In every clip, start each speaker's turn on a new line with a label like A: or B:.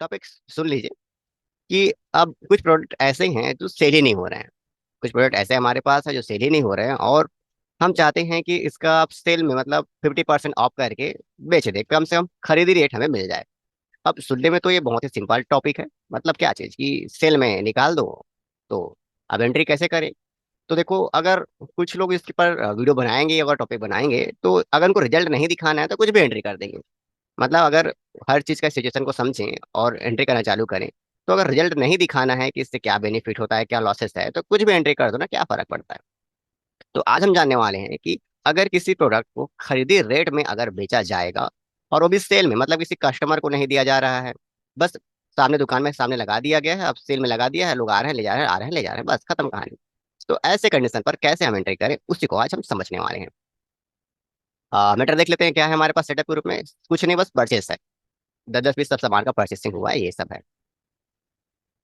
A: Topic सुन लीजिए कि अब कुछ प्रोडक्ट ऐसे हैं जो सेल ही नहीं हो रहे हैं। कुछ प्रोडक्ट ऐसे हमारे पास है जो सेल ही नहीं हो रहे हैं, और हम चाहते हैं कि इसका आप सेल में मतलब 50% ऑफ करके बेच दे, कम से कम खरीदी रेट हमें मिल जाए। अब सुनने में तो ये बहुत ही सिंपल टॉपिक है, मतलब क्या चीज़ कि सेल में निकाल दो। तो अब एंट्री कैसे करें? तो देखो, अगर कुछ लोग इसके पर वीडियो बनाएंगे, अगर टॉपिक बनाएंगे, तो अगर उनको रिजल्ट नहीं दिखाना है तो कुछ भी एंट्री कर देंगे। मतलब अगर हर चीज़ का सिचुएशन को समझें और एंट्री करना चालू करें, तो अगर रिजल्ट नहीं दिखाना है कि इससे क्या बेनिफिट होता है, क्या लॉसेस है, तो कुछ भी एंट्री कर दो ना, क्या फर्क पड़ता है। तो आज हम जानने वाले हैं कि अगर किसी प्रोडक्ट को खरीदी रेट में अगर बेचा जाएगा, और वो भी सेल में, मतलब किसी कस्टमर को नहीं दिया जा रहा है, बस सामने दुकान में सामने लगा दिया गया है, अब सेल में लगा दिया है, लोग आ रहे हैं ले जा रहे हैं, आ रहे हैं ले जा रहे हैं, बस खत्म कहानी। तो ऐसे कंडीशन पर कैसे हम एंट्री करें, उसी को आज हम समझने वाले हैं। मैटर देख लेते हैं क्या है हमारे पास सेटअप के रूप में। कुछ नहीं, बस परचेस है। 10-10 पीस सब सामान का परचेसिंग हुआ है, ये सब है।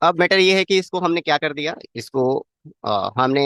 A: अब मैटर ये है कि इसको हमने क्या कर दिया, इसको हमने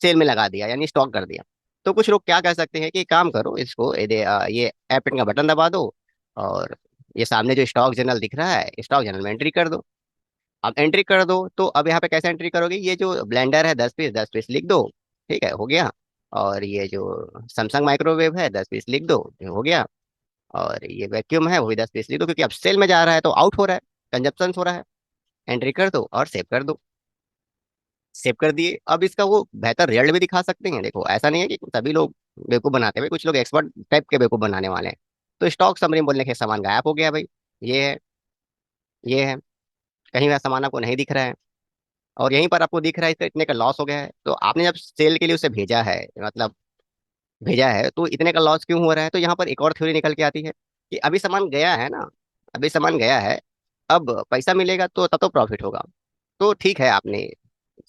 A: सेल में लगा दिया, यानी स्टॉक कर दिया। तो कुछ लोग क्या कह सकते हैं कि काम करो, इसको ये ऐप का बटन दबा दो, और ये सामने जो स्टॉक जनरल दिख रहा है, स्टॉक जनरल में एंट्री कर दो। अब एंट्री कर दो तो अब यहाँ पे कैसे एंट्री करोगे? ये जो ब्लेंडर है 10 पीस 10 पीस लिख दो। ठीक है, हो गया। और ये जो सैमसंग माइक्रोवेव है 10 पीस लिख दो, ये हो गया। और ये वैक्यूम है वो भी 10 पीस लिख दो, क्योंकि अब सेल में जा रहा है तो आउट हो रहा है, कंजप्शन हो रहा है। एंट्री कर दो और सेव कर दो। सेव कर दिए। अब इसका वो बेहतर रिजल्ट भी दिखा सकते हैं। देखो, ऐसा नहीं है कि सभी लोग बेवकूफ बनाते हुए, कुछ लोग एक्सपर्ट टाइप के बेवकूफ बनाने वाले हैं। तो स्टॉक समरी बोलने के सामान गायब हो गया भाई। ये है, ये है, कहीं वह सामान आपको नहीं दिख रहा है, और यहीं पर आपको दिख रहा है इसका इतने का लॉस हो गया है। तो आपने जब सेल के लिए उसे भेजा है, मतलब भेजा है, तो इतने का लॉस क्यों हो रहा है? तो यहाँ पर एक और थ्योरी निकल के आती है कि अभी सामान गया है ना, अभी सामान गया है, अब पैसा मिलेगा तो तब तो प्रॉफिट होगा। तो ठीक है, आपने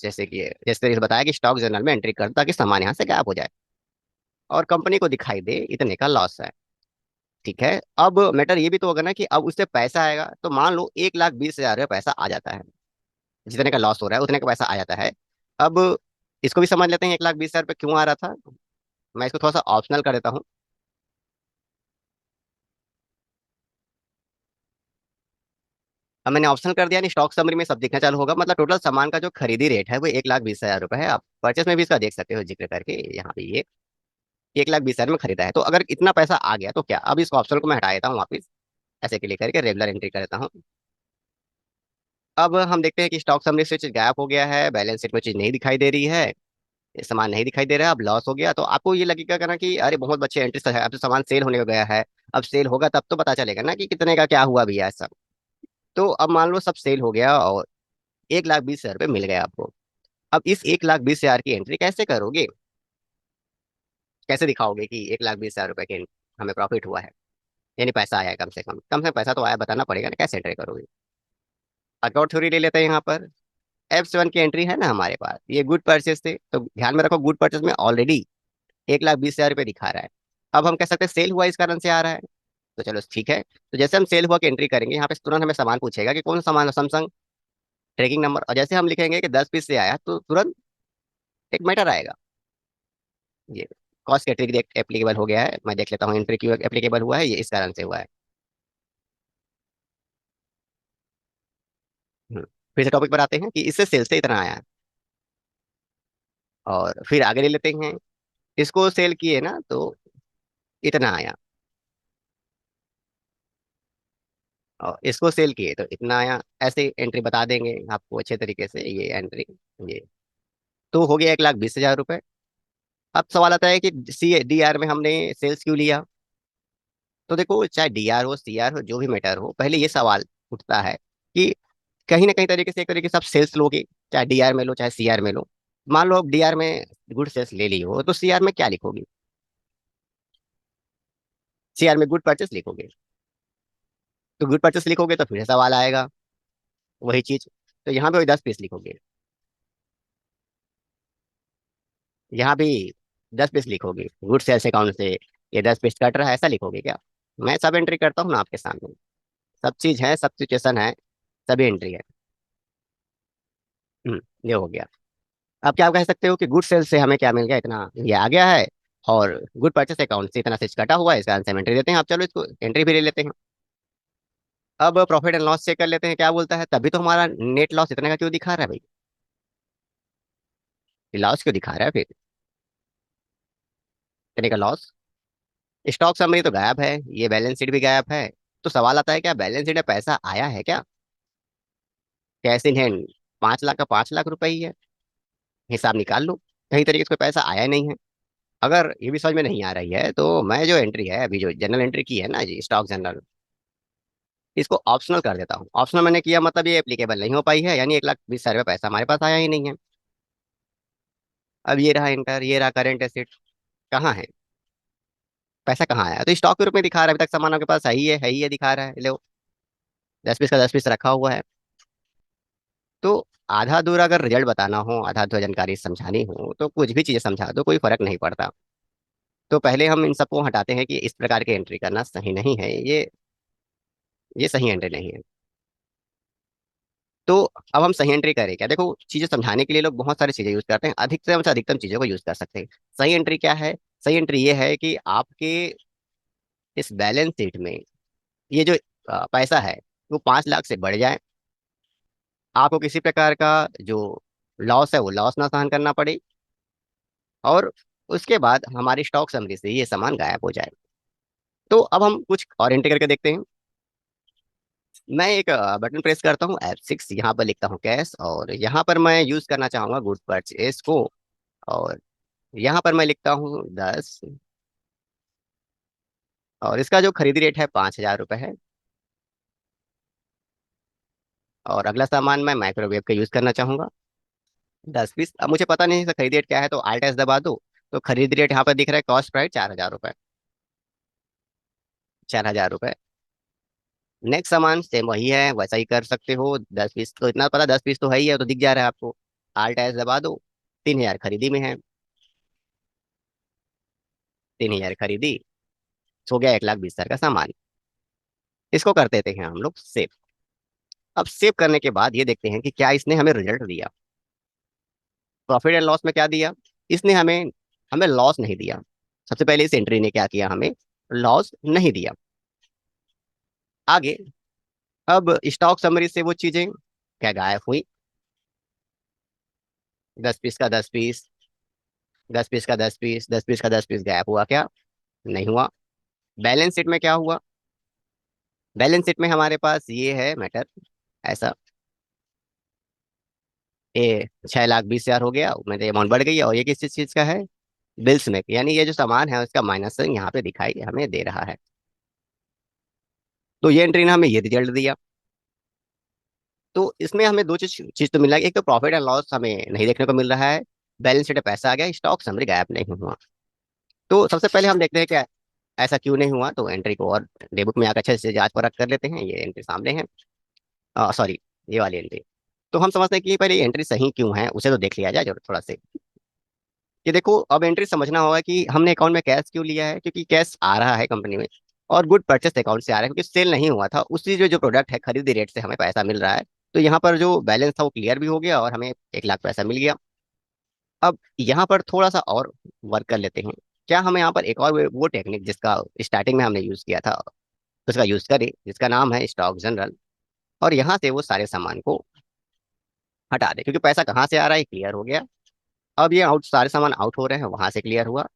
A: जैसे तरीके से बताया कि स्टॉक जनरल में एंट्री कर दो ताकि सामान यहाँ से गायब हो जाए और कंपनी को दिखाई दे इतने का लॉस है। ठीक है, अब मैटर ये भी तो होगा ना कि अब उससे पैसा आएगा। तो मान लो 1,20,000 रुपये पैसा आ जाता है, जितने का लॉस हो रहा है उतने का पैसा आ जाता है। अब इसको भी समझ लेते हैं 1,20,000 रुपये क्यों आ रहा था। मैं इसको थोड़ा सा ऑप्शनल कर देता हूँ। अब मैंने ऑप्शनल कर दिया, नहीं स्टॉक समरी में सब दिखना चालू होगा। मतलब टोटल सामान का जो खरीदी रेट है वो 1,20,000 रुपये है। आप परचेस में भी इसका देख सकते हो जिक्र करके, यहाँ पे ये 1,20,000 में खरीदा है। तो अगर इतना पैसा आ गया तो क्या, अब इस ऑप्शन को मैं हटा देता हूँ वापिस, ऐसे क्लिक करके रेगुलर एंट्री करता हूँ। अब हम देखते हैं कि स्टॉक समरी से चीज गायब हो गया है, बैलेंस शीट में चीज नहीं दिखाई दे रही है, ये सामान नहीं दिखाई दे रहा है, अब लॉस हो गया। तो आपको ये लगेगा ना कि अरे बहुत बच्चे एंट्री है, अब तो सामान सेल होने को गया है। अब सेल होगा तब तो पता चलेगा ना कि कितने का क्या हुआ भैया सब। तो अब मान लो सब सेल हो गया और 1,20,000 रुपये मिल गए आपको। अब इस 1,20,000 की एंट्री कैसे करोगे? कैसे दिखाओगे कि 1,20,000 रुपये की हमें प्रॉफिट हुआ है, यानी पैसा आया है? कम से कम पैसा तो आया, बताना पड़ेगा ना, कैसे एंट्री करोगे? अकाउंट थ्योरी ले लेते हैं यहाँ पर। F7 की एंट्री है ना हमारे पास, ये गुड परचेज थे, तो ध्यान में रखो गुड परचेज में ऑलरेडी 1,20,000 रुपये दिखा रहा है। अब हम कह सकते हैं सेल हुआ इस कारण से आ रहा है। तो चलो ठीक है, तो जैसे हम सेल हुआ की एंट्री करेंगे, यहाँ पे तुरंत हमें सामान पूछेगा कि कौन सा सामान है, सैमसंग, ट्रैकिंग नंबर, और जैसे हम लिखेंगे कि 10 पीस से आया तो तुरंत एक मैटर आएगा, ये कॉस्ट कैटेगरी एप्लीकेबल हो गया है। मैं देख लेता हूँ एंट्री क्यों एप्लीकेबल हुआ है, ये इस कारण से हुआ है। हम्म, फिर से टॉपिक पर आते हैं कि इससे सेल से इतना आया है, और फिर आगे ले लेते हैं। इसको सेल किए ना तो इतना आया, और इसको सेल किए तो इतना आया। ऐसे एंट्री बता देंगे आपको अच्छे तरीके से, ये एंट्री, ये तो हो गया 1,20,000 रुपये। अब सवाल आता है कि CDR में हमने सेल्स क्यों लिया? तो देखो, चाहे DR हो, CR हो, जो भी मैटर हो, पहले ये सवाल उठता है कि कहीं ना कहीं तरीके से, एक तरीके से आप सेल्स लोगे, चाहे DR में लो चाहे CR में लो। मान लो अब DR में गुड सेल्स ले ली हो, तो CR में क्या लिखोगे? CR में गुड परचेस लिखोगे। तो गुड परचेस लिखोगे तो फिर से सवाल आएगा, वही चीज। तो यहाँ पे वही 10 पीस लिखोगे, यहाँ भी 10 पीस लिखोगे, गुड सेल्स अकाउंट से ये 10 पीस कट रहा है, ऐसा लिखोगे क्या? मैं सब एंट्री करता हूँ ना आपके सामने, सब चीज है, सब सिचुएशन है, सभी एंट्री है। ये हो गया। अब क्या आप कह सकते हो कि गुड सेल्स से हमें क्या मिल गया, इतना ये आ गया है, और गुड परचेस अकाउंट से इतना से कटा हुआ है, इसका आंसर एंट्री देते हैं। आप चलो इसको एंट्री भी ले लेते हैं। अब प्रॉफिट एंड लॉस चेक कर लेते हैं क्या बोलता है, तभी तो हमारा नेट लॉस इतने का क्यों दिखा रहा है भाई, लॉस क्यों दिखा रहा है फिर, इतने का लॉस। स्टॉक समरी तो गायब है, ये बैलेंस शीट भी गायब है। तो सवाल आता है क्या बैलेंस शीट में पैसा आया है क्या, कैश इन हैंड 5 लाख का 5 लाख रुपए ही है, हिसाब निकाल लो, कहीं तरीके से कोई पैसा आया नहीं है। अगर ये भी समझ में नहीं आ रही है तो मैं जो एंट्री है अभी जो जनरल एंट्री की है ना जी, स्टॉक जनरल, इसको ऑप्शनल कर देता हूँ। ऑप्शनल मैंने किया मतलब ये एप्लीकेबल नहीं हो पाई है, यानी 1,20,000 रुपये पैसा हमारे पास आया ही नहीं है। अब ये रहा इंटर, ये रहा करेंट एसेट, कहाँ है पैसा, कहाँ आया, तो स्टॉक के रूप में दिखा रहा है, अभी तक सामान आपके पास है ही है, दिखा रहा है लो, 10 पीस का 10 पीस रखा हुआ है। तो आधा अधूरा अगर रिजल्ट बताना हो, आधा अधूरा जानकारी समझानी हो, तो कुछ भी चीजें समझा दो, कोई फर्क नहीं पड़ता। तो पहले हम इन सबको हटाते हैं कि इस प्रकार की एंट्री करना सही नहीं है, ये सही एंट्री नहीं है। तो अब हम सही एंट्री करें क्या, देखो चीजें समझाने के लिए लोग बहुत सारी चीजें यूज करते हैं, अधिकतम से अधिकतम चीजों को यूज कर सकते हैं। सही एंट्री क्या है, सही एंट्री ये है कि आपके इस बैलेंस शीट में ये जो पैसा है वो 5 लाख से बढ़ जाए, आपको किसी प्रकार का जो लॉस है वो लॉस ना सहन करना पड़े, और उसके बाद हमारी स्टॉक समरी से ये सामान गायब हो जाए। तो अब हम कुछ और एंट्री करके देखते हैं। मैं एक बटन प्रेस करता हूँ F6, यहाँ पर लिखता हूँ कैश, और यहाँ पर मैं यूज करना चाहूंगा गुड परचेज को, और यहाँ पर मैं लिखता हूँ 10, और इसका जो खरीदी रेट है 5,000 रुपये है। और अगला सामान मैं माइक्रोवेव का यूज करना चाहूंगा 10 पीस। अब मुझे पता नहीं है इसका खरीदी रेट क्या है, तो आल्ट एस दबा दो, तो खरीदी रेट यहाँ पर दिख रहा है, कॉस्ट प्राइस 4,000 रुपये, 4,000 रुपये। नेक्स्ट सामान सेम वही है, वैसा ही कर सकते हो, 10 पीस तो इतना पता, 10 पीस तो है ही है, तो दिख जा रहा है आपको, आल्ट एस दबा दो, 3,000 खरीदी में है, 3,000 खरीदी, हो गया 1,20,000 का सामान। इसको कर देते हैं हम लोग सेव। अब सेव करने के बाद ये देखते हैं कि क्या इसने हमें रिजल्ट दिया, प्रॉफिट एंड लॉस में क्या दिया, इसने हमें हमें लॉस नहीं दिया। सबसे पहले इस एंट्री ने क्या किया, हमें लॉस नहीं दिया। आगे, अब स्टॉक समरी से वो चीजें क्या गायब हुई, 10 पीस का 10 पीस, 10 पीस का 10 पीस, 10 पीस का 10 पीस गायब हुआ क्या, नहीं हुआ। बैलेंस शीट में क्या हुआ, बैलेंस शीट में हमारे पास ये है मैटर ऐसा, ये 6,20,000 हो गया, मेरे अमाउंट बढ़ गई है, और ये किस चीज का है, बिल्स में, यानी ये जो सामान है उसका माइनस यहाँ पे दिखाई हमें दे रहा है। तो ये एंट्री ने हमें ये रिजल्ट दिया। तो इसमें हमें दो चीज चीज तो मिल रहा है, एक तो प्रॉफिट एंड लॉस हमें नहीं देखने को मिल रहा है, बैलेंस शीट में पैसा आ गया, स्टॉक समरी गायब नहीं हुआ। तो सबसे पहले हम देखते हैं कि ऐसा क्यों नहीं हुआ, तो एंट्री को और डेबुक में आकर अच्छे से जांच परख कर लेते हैं। ये एंट्री सामने है, सॉरी, ये वाली एंट्री। तो हम समझते हैं कि पहले ये एंट्री सही क्यों है, उसे तो देख लिया जाए जो थोड़ा से, कि देखो अब एंट्री समझना होगा कि हमने अकाउंट में कैश क्यों लिया है, क्योंकि कैश आ रहा है कंपनी में, और गुड परचेस अकाउंट से आ रहा है, क्योंकि सेल नहीं हुआ था, उसी जो जो प्रोडक्ट है खरीदी रेट से हमें पैसा मिल रहा है। तो यहाँ पर जो बैलेंस था वो क्लियर भी हो गया, और हमें 1 लाख पैसा मिल गया। अब यहाँ पर थोड़ा सा और वर्क कर लेते हैं, क्या हमें यहाँ पर एक और वो टेक्निक जिसका स्टार्टिंग में हमने यूज किया था, उसका यूज करें, जिसका नाम है स्टॉक जनरल, और यहाँ से वो सारे सामान को हटा दे, क्योंकि पैसा कहाँ से आ रहा है क्लियर हो गया। अब ये आउट सारे सामान आउट हो रहे हैं, वहां से क्लियर हुआ,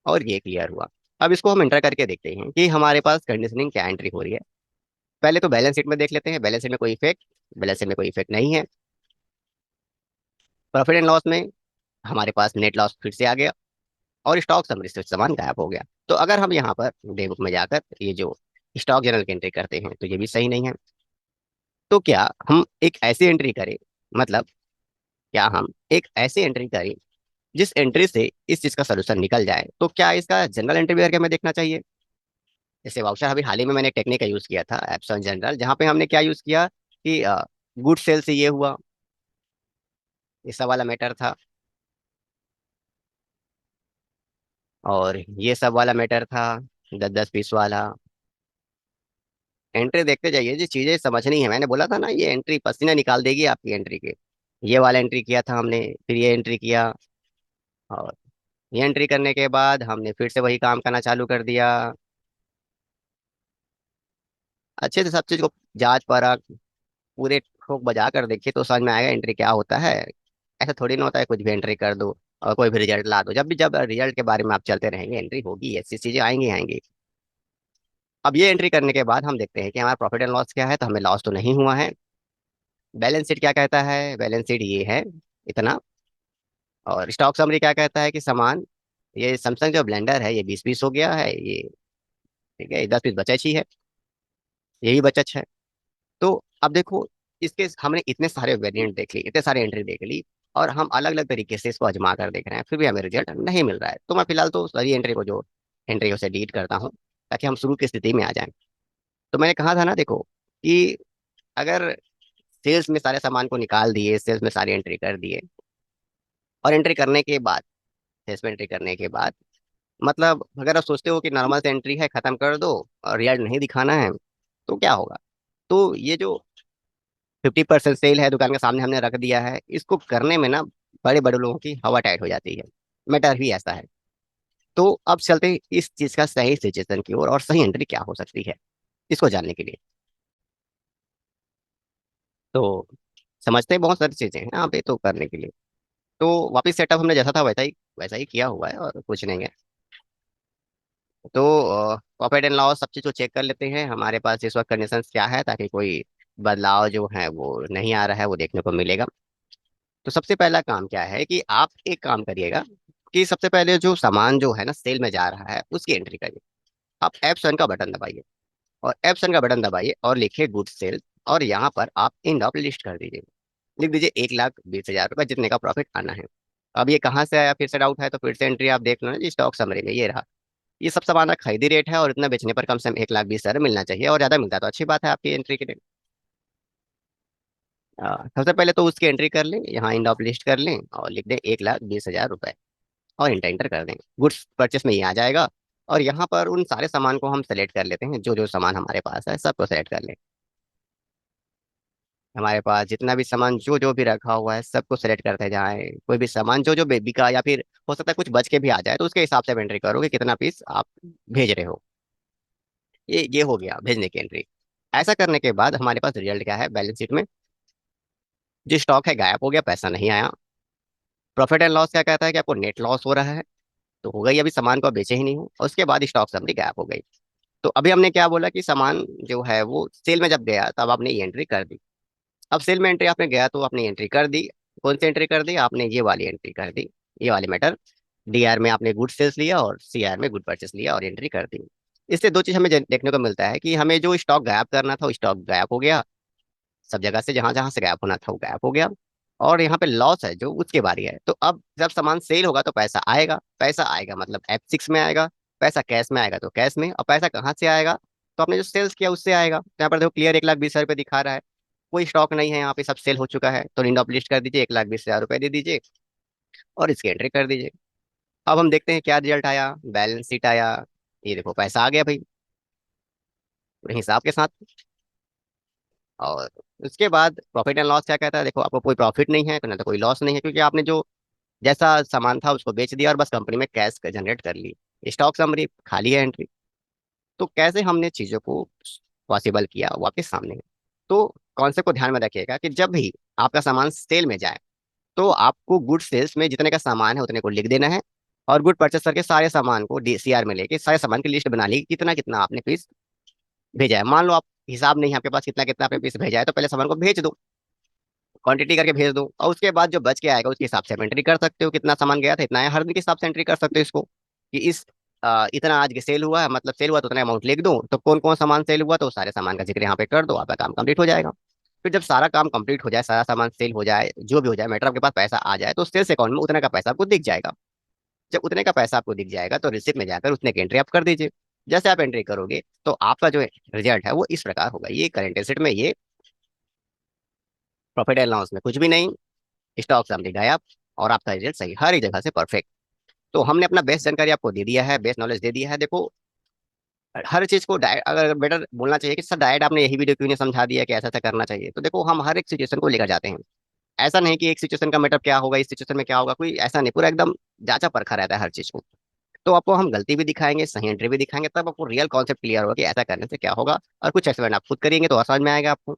A: और ये क्लियर हुआ। अब इसको हम एंटर करके देखते हैं कि हमारे पास कंडीशनिंग क्या एंट्री हो रही है। पहले तो बैलेंस शीट में देख लेते हैं, बैलेंस शीट में कोई इफेक्ट, बैलेंस शीट में कोई इफेक्ट नहीं है। प्रॉफिट एंड लॉस में हमारे पास नेट लॉस फिर से आ गया, और स्टॉक समरी से सामान गायब हो गया। तो अगर हम यहाँ पर डे बुक में जाकर ये जो स्टॉक जनरल की एंट्री करते हैं, तो ये भी सही नहीं है। तो क्या हम एक ऐसी एंट्री करें, मतलब क्या हम एक ऐसी एंट्री करें जिस एंट्री से इस चीज का सोल्यूशन निकल जाए, तो क्या इसका जनरल एंट्री भी करके हमें देखना चाहिए। जैसे वाउचर अभी हाल ही में मैंने एक टेक्निक का यूज किया था एप्सन जनरल, जहाँ पे हमने क्या यूज किया कि गुड सेल से ये हुआ, ये सब वाला मैटर था, और ये सब वाला मैटर था, 10 10 पीस वाला। एंट्री देखते जाइए जी, चीजें समझनी है, मैंने बोला था ना ये एंट्री पसीना निकाल देगी आपकी एंट्री के। ये वाला एंट्री किया था हमने, फिर ये एंट्री किया, और ये एंट्री करने के बाद हमने फिर से वही काम करना चालू कर दिया। अच्छे से सब चीज को जांच परख पूरे ठोक बजा कर देखिए तो समझ में आएगा एंट्री क्या होता है। ऐसा थोड़ी ना होता है कुछ भी एंट्री कर दो और कोई भी रिजल्ट ला दो। जब रिजल्ट के बारे में आप चलते रहेंगे एंट्री होगी, ऐसी चीजें आएंगी आएंगी। अब ये एंट्री करने के बाद हम देखते हैं कि हमारा प्रॉफिट एंड लॉस क्या है, तो हमें लॉस तो नहीं हुआ है। बैलेंस शीट क्या कहता है, बैलेंस शीट ये है इतना। और स्टॉक समरी क्या कहता है कि सामान, ये सैमसंग जो ब्लेंडर है ये 20 पीस हो गया है ये, ठीक है, 10 पीस बचा ही है, यही बचत है। तो अब देखो, इसके हमने इतने सारे वेरिएंट देख ली, इतने सारे एंट्री देख ली, और हम अलग अलग तरीके से इसको आजमा कर देख रहे हैं, फिर भी हमें रिजल्ट नहीं मिल रहा है। तो मैं फिलहाल तो सारी एंट्री को जो एंट्री है उसे डिलीट करता हूँ, ताकि हम शुरू की स्थिति में आ जाएं। तो मैंने कहा था ना, देखो कि अगर सेल्स में सारे सामान को निकाल दिए, सेल्स में सारी एंट्री कर दिए, और एंट्री करने के बाद, सेल्स में एंट्री करने के बाद, मतलब अगर आप सोचते हो कि नॉर्मल से एंट्री है खत्म कर दो और रिजल्ट नहीं दिखाना है, तो क्या होगा। तो ये जो 50% सेल है दुकान के सामने हमने रख दिया है, इसको करने में ना बड़े बड़े लोगों की हवा टाइट हो जाती है। मैटर ही ऐसा है। तो अब चलते हैं इस चीज का सही सिचुएशन की ओर, और सही एंट्री क्या हो सकती है इसको जानने के लिए। तो समझते हैं, बहुत सारी चीजें हैं यहाँ पे तो करने के लिए। तो वापिस सेटअप हमने जैसा था वैसा ही किया हुआ है, और कुछ नहीं है। तो प्रॉफिट एंड लॉस सब चीज को चेक कर लेते हैं हमारे पास इस वक्त कंडीशन क्या है, ताकि कोई बदलाव जो है वो नहीं आ रहा है वो देखने को मिलेगा। तो सबसे पहला काम क्या है कि आप एक काम करिएगा, कि सबसे पहले जो सामान जो है ना सेल में जा रहा है उसकी एंट्री करिए। आप F7 का बटन दबाइए, और F7 का बटन दबाइए और लिखिए गुड सेल, और यहाँ पर आप इन ऑफ लिस्ट कर दीजिए। लिख दीजिए 1,20,000 रुपये जितने का प्रॉफिट आना है। अब ये कहाँ से आया, फिर से डाउट है तो फिर से एंट्री आप देख लो ना जी, स्टॉक समरी में ये रहा। ये सब सामान का खरीदी रेट है, और इतना बेचने पर कम से कम 1,20,000 मिलना चाहिए, और ज्यादा मिलता है तो अच्छी बात है आपकी एंट्री के लिए। सबसे पहले तो उसकी एंट्री कर लें, यहाँ इन ऑफ लिस्ट कर लें और लिख दें 1,20,000 रुपये, और इंटर कर दें। गुड्स परचेस में ये आ जाएगा। और यहाँ पर उन सारे सामान को हम सेलेक्ट कर लेते हैं, जो जो सामान हमारे पास है सबको सेलेक्ट कर लें। हमारे पास जितना भी सामान जो जो भी रखा हुआ है सबको सेलेक्ट करते जाएं। कोई भी सामान जो जो बेबी का, या फिर हो सकता है कुछ बच के भी आ जाए, तो उसके हिसाब से एंट्री करो कि कितना पीस आप भेज रहे हो। ये हो गया भेजने की एंट्री। ऐसा करने के बाद हमारे पास रिजल्ट क्या है, बैलेंस शीट में जो स्टॉक है गायब हो गया, पैसा नहीं आया। प्रॉफिट एंड लॉस क्या कहता है कि आपको नेट लॉस हो रहा है, तो हो गई, अभी सामान को आप बेचे ही नहीं हो, और उसके बाद स्टॉक समरी गायब हो गई। तो अभी हमने क्या बोला कि सामान जो है वो सेल में जब गया तब आपने ये एंट्री कर दी। अब सेल में एंट्री आपने गया तो आपने एंट्री कर दी। कौन सी एंट्री कर दी आपने, ये वाली एंट्री कर दी, ये वाली मैटर। डीआर में आपने गुड सेल्स लिया, और सीआर में गुड परचेस लिया, और एंट्री कर दी। इससे दो चीज हमें देखने को मिलता है कि हमें जो स्टॉक गायब करना था वो स्टॉक गायब हो गया, सब जगह से जहां जहां से गायब होना था वो गायब हो गया। और यहाँ पे लॉस है जो उसके बारी है। तो अब जब सामान सेल होगा तो पैसा आएगा, पैसा आएगा मतलब F6 में आएगा। पैसा कैश में आएगा तो कैश में, और पैसा कहाँ से आएगा, तो आपने जो सेल्स किया उससे आएगा। तो यहाँ पर देखो क्लियर 1,20,000 रुपये दिखा रहा है, कोई स्टॉक नहीं है यहाँ पे, सब सेल हो चुका है। तो इंड ऑफ लिस्ट कर दीजिए, 1,20,000 रुपये दे दीजिए, और इसकी एंट्री कर दीजिए। अब हम देखते हैं क्या रिजल्ट आया, बैलेंस शीट आया। ये देखो पैसा आ गया भाई, पूरे हिसाब के साथ। और उसके बाद प्रॉफिट एंड लॉस क्या कहता है, देखो आपको कोई प्रॉफिट नहीं है ना तो कोई लॉस नहीं है, क्योंकि आपने जो जैसा सामान था उसको बेच दिया और बस कंपनी में कैश जनरेट कर ली। स्टॉक समरी खाली है एंट्री। तो कैसे हमने चीजों को पॉसिबल किया वो आपके सामने है। तो कॉन्सेप्ट को ध्यान में रखिएगा कि जब भी आपका सामान सेल में जाए, तो आपको गुड सेल्स में जितने का सामान है उतने को लिख देना है, और गुड परचेस करके सारे सामान को DCR में लेके सारे सामान की लिस्ट बना ली, कितना कितना आपने पीस भेजा है। मान लो आप हिसाब नहीं है आपके पास कितना कितना आपने पीस भेजा है, तो पहले सामान को भेज दो, क्वांटिटी करके भेज दो, और उसके बाद जो बच के आएगा उसके हिसाब से आप एंट्री कर सकते हो, कितना सामान गया था इतना है, हर दिन के हिसाब से एंट्री कर सकते हो इसको, कि इस इतना आज के सेल हुआ है, मतलब सेल हुआ तो उतना अमाउंट लिख दो, तो कौन कौन सामान सेल हुआ तो सारे सामान का जिक्र यहाँ पे कर दो, आपका काम कंप्लीट हो जाएगा। फिर जब सारा काम कंप्लीट हो जाए, सारा सामान सेल हो जाए, जो भी हो जाए मैटर, आपके पास पैसा आ जाए, तो सेल्स अकाउंट में उतने का पैसा आपको दिख जाएगा। जब उतने का पैसा आपको दिख जाएगा तो रिसिप्ट में जाकर उतने की एंट्री आप कर दीजिए। जैसे आप एंट्री करोगे तो आपका जो रिजल्ट है वो इस प्रकार होगा, ये करेंट एसेट में ये, प्रॉफिट एंड लॉस में कुछ भी नहीं, स्टॉक समझ गायब, और आपका रिजल्ट सही हर एक जगह से परफेक्ट। तो हमने अपना बेस्ट जानकारी आपको दे दिया है, बेस्ट नॉलेज दे दिया है। देखो हर चीज को डायरेक्ट, अगर बेटर बोलना चाहिए कि सर डायरेक्ट आपने यही वीडियो क्यों नहीं समझा दिया कि ऐसा ऐसा करना चाहिए, तो देखो हम हर एक सिचुएशन को लेकर जाते हैं। ऐसा नहीं कि एक सिचुएशन का मतलब क्या होगा, इस सिचुएशन में क्या होगा, कोई ऐसा नहीं, पूरा एकदम जांचा परखा रहता है हर चीज को। तो आपको हम गलती भी दिखाएंगे, सही एंट्री भी दिखाएंगे, तब आपको रियल कॉन्सेप्ट क्लियर होगा कि ऐसा करने से क्या होगा। और कुछ एक्सपेरिमेंट आप खुद करेंगे तो आसान में आएगा आपको।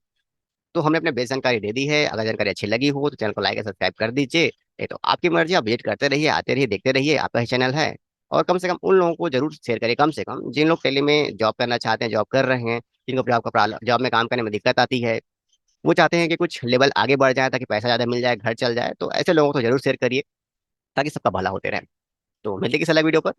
A: तो हमने अपने बेस जानकारी दे दी है। अगर जानकारी अच्छी लगी हो तो चैनल को लाइक और सब्सक्राइब कर दीजिए। ये तो आपकी मर्जी, आप विजिट करते रहिए, आते रहिए, देखते रहिए, आपका ही चैनल है। और कम से कम उन लोगों को जरूर शेयर करिए, कम से कम जिन लोग टेली में जॉब करना चाहते हैं, जॉब कर रहे हैं, जिनको जॉब में काम करने में दिक्कत आती है, वो चाहते हैं कि कुछ लेवल आगे बढ़ जाए ताकि पैसा ज्यादा मिल जाए, घर चल जाए। तो ऐसे लोगों को जरूर शेयर करिए ताकि सबका भला होते रहे। तो मिलते हैं किसी अगले वीडियो पर।